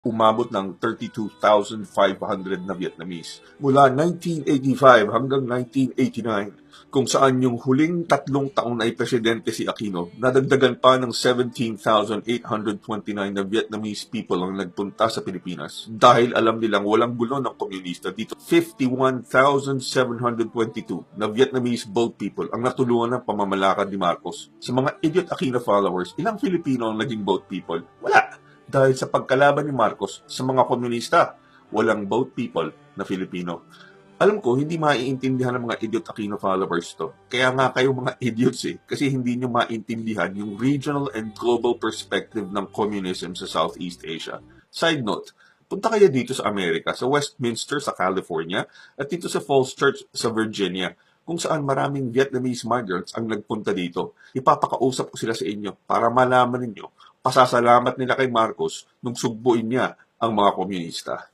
umabot ng 32,500 na Vietnamese. Mula 1985 hanggang 1989, kung saan yung huling 3 taon ay presidente si Aquino, nadagdagan pa ng 17,829 na Vietnamese people ang nagpunta sa Pilipinas dahil alam nilang walang gulo ng komunista dito. 51,722 na Vietnamese boat people ang natulungan ng pamamalakad ni Marcos. Sa mga idiot Aquino followers, ilang Filipino ang naging boat people? Wala! Dahil sa pagkalaban ni Marcos sa mga komunista, walang boat people na Filipino. Alam ko, hindi maiintindihan ng mga idiot Aquino followers to. Kaya nga kayo mga idiots kasi hindi nyo maintindihan yung regional and global perspective ng communism sa Southeast Asia. Side note, punta kayo dito sa Amerika, sa Westminster sa California, at dito sa Falls Church sa Virginia, kung saan maraming Vietnamese migrants ang nagpunta dito. Ipapakausap ko sila sa inyo para malaman ninyo, pasasalamat nila kay Marcos nung sugbuin niya ang mga komunista.